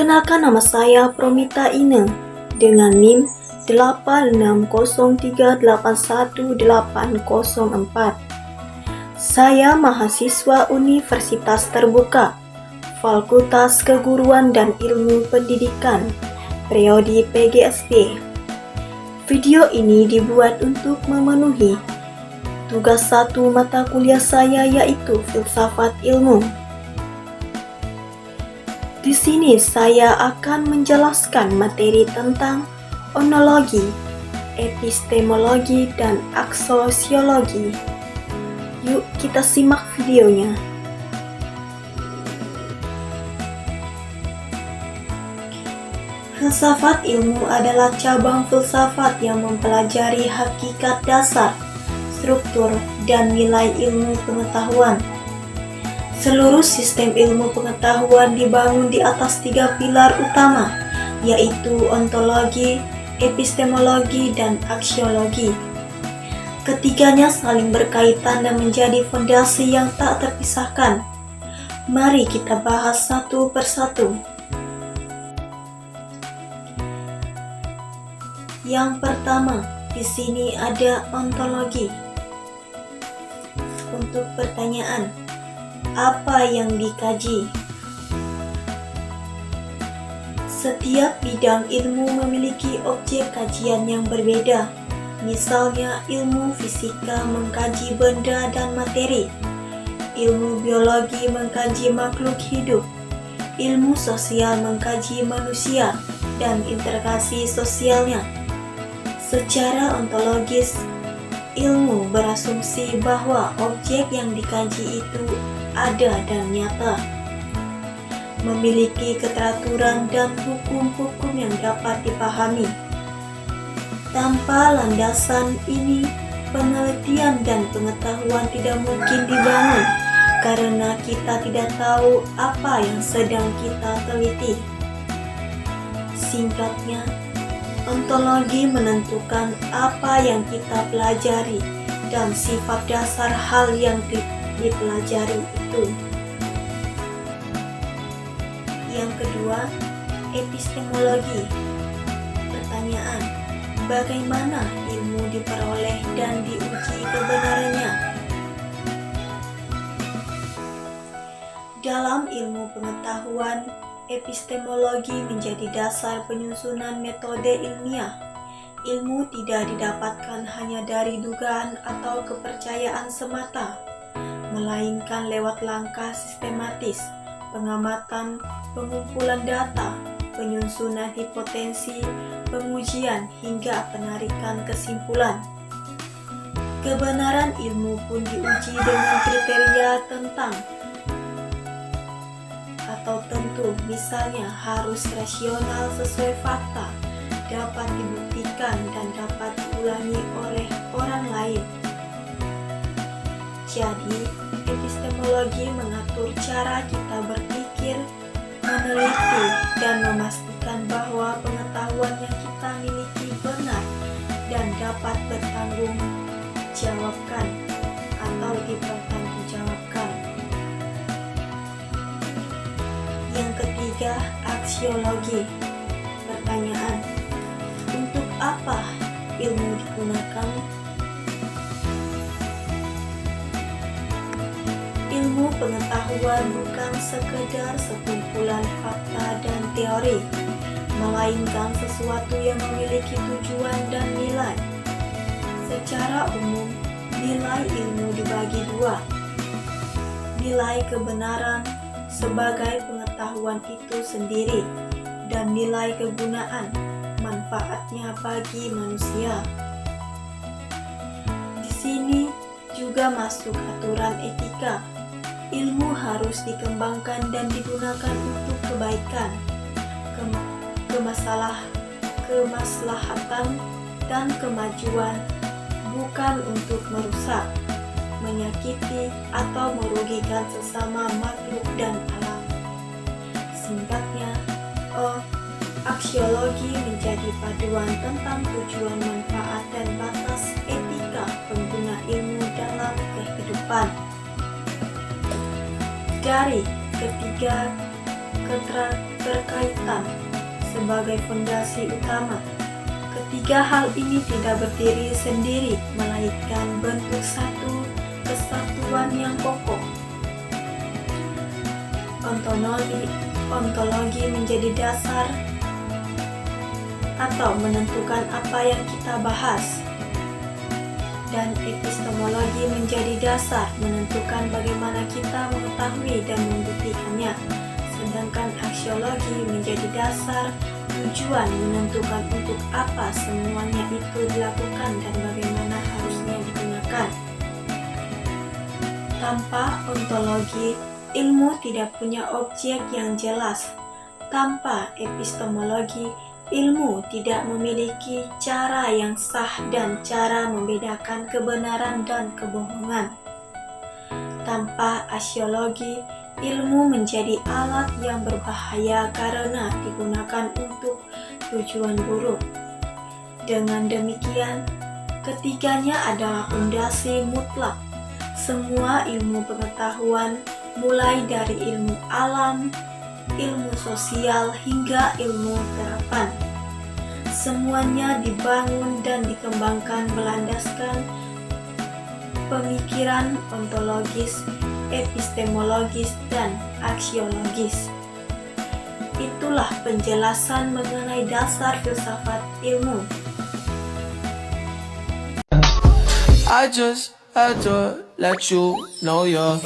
Perkenalkan, nama saya Promita Ine dengan NIM 860381804. Saya mahasiswa Universitas Terbuka, Fakultas Keguruan dan Ilmu Pendidikan, Prodi PGSD. Video ini dibuat untuk memenuhi tugas 1 mata kuliah saya, yaitu Filsafat Ilmu. Di sini saya akan menjelaskan materi tentang onologi, epistemologi, dan aksosiologi. Yuk kita simak videonya. Filsafat ilmu adalah cabang filsafat yang mempelajari hakikat dasar, struktur, dan nilai ilmu pengetahuan. Seluruh sistem ilmu pengetahuan dibangun di atas 3 pilar utama, yaitu ontologi, epistemologi, dan aksiologi. Ketiganya saling berkaitan dan menjadi fondasi yang tak terpisahkan. Mari kita bahas satu persatu. Yang pertama, di sini ada ontologi. Untuk pertanyaan, apa yang dikaji? Setiap bidang ilmu memiliki objek kajian yang berbeda. Misalnya, ilmu fisika mengkaji benda dan materi, ilmu biologi mengkaji makhluk hidup, ilmu sosial mengkaji manusia dan interaksi sosialnya. Secara ontologis, ilmu berasumsi bahwa objek yang dikaji itu ada dan nyata, memiliki keteraturan dan hukum-hukum yang dapat dipahami. Tanpa landasan ini, penelitian dan pengetahuan tidak mungkin dibangun karena kita tidak tahu apa yang sedang kita teliti. Singkatnya, ontologi menentukan apa yang kita pelajari dan sifat dasar hal yang dipelajari itu. Yang kedua, epistemologi. Pertanyaan, bagaimana ilmu diperoleh dan diuji kebenarannya? Dalam ilmu pengetahuan, epistemologi menjadi dasar penyusunan metode ilmiah. Ilmu tidak didapatkan hanya dari dugaan atau kepercayaan semata, melainkan lewat langkah sistematis, pengamatan, pengumpulan data, penyusunan hipotesis, pengujian, hingga penarikan kesimpulan. Kebenaran ilmu pun diuji dengan kriteria tentu, misalnya harus rasional sesuai fakta, dapat dibuktikan, dan dapat diulangi oleh orang lain. Jadi, epistemologi mengatur cara kita berpikir, meneliti, dan memastikan bahwa pengetahuan yang kita miliki benar dan dapat bertanggungjawabkan atau dipertanggungjawabkan. Yang ketiga, aksiologi. Pertanyaan, untuk apa ilmu digunakan? Ilmu pengetahuan bukan sekedar sekumpulan fakta dan teori, melainkan sesuatu yang memiliki tujuan dan nilai. Secara umum, nilai ilmu dibagi dua. Nilai kebenaran sebagai pengetahuan itu sendiri, dan nilai kegunaan, manfaatnya bagi manusia. Di sini juga masuk aturan etika. Ilmu harus dikembangkan dan digunakan untuk kebaikan, kemaslahatan, dan kemajuan, bukan untuk merusak, menyakiti, atau merugikan sesama makhluk dan alam. Singkatnya, aksiologi menjadi paduan tentang tujuan, manfaat, dan batas etika pengguna ilmu dalam kehidupan. Dari ketiga berkaitan sebagai fondasi utama. Ketiga hal ini tidak berdiri sendiri, melainkan bentuk satu kesatuan yang kokoh. Ontologi menjadi dasar atau menentukan apa yang kita bahas, dan epistemologi menjadi dasar menentukan bagaimana kita mengetahui dan membuktikannya, sedangkan aksiologi menjadi dasar tujuan menentukan untuk apa semuanya itu dilakukan dan bagaimana harusnya digunakan. Tanpa ontologi, ilmu tidak punya objek yang jelas. Tanpa epistemologi, ilmu tidak memiliki cara yang sah dan cara membedakan kebenaran dan kebohongan. Tanpa aksiologi, ilmu menjadi alat yang berbahaya karena digunakan untuk tujuan buruk. Dengan demikian, ketiganya adalah fondasi mutlak semua ilmu pengetahuan, mulai dari ilmu alam, ilmu sosial, hingga ilmu terapan. Semuanya dibangun dan dikembangkan berlandaskan pemikiran ontologis, epistemologis, dan aksiologis. Itulah penjelasan mengenai dasar filsafat ilmu. I just had to let you know you're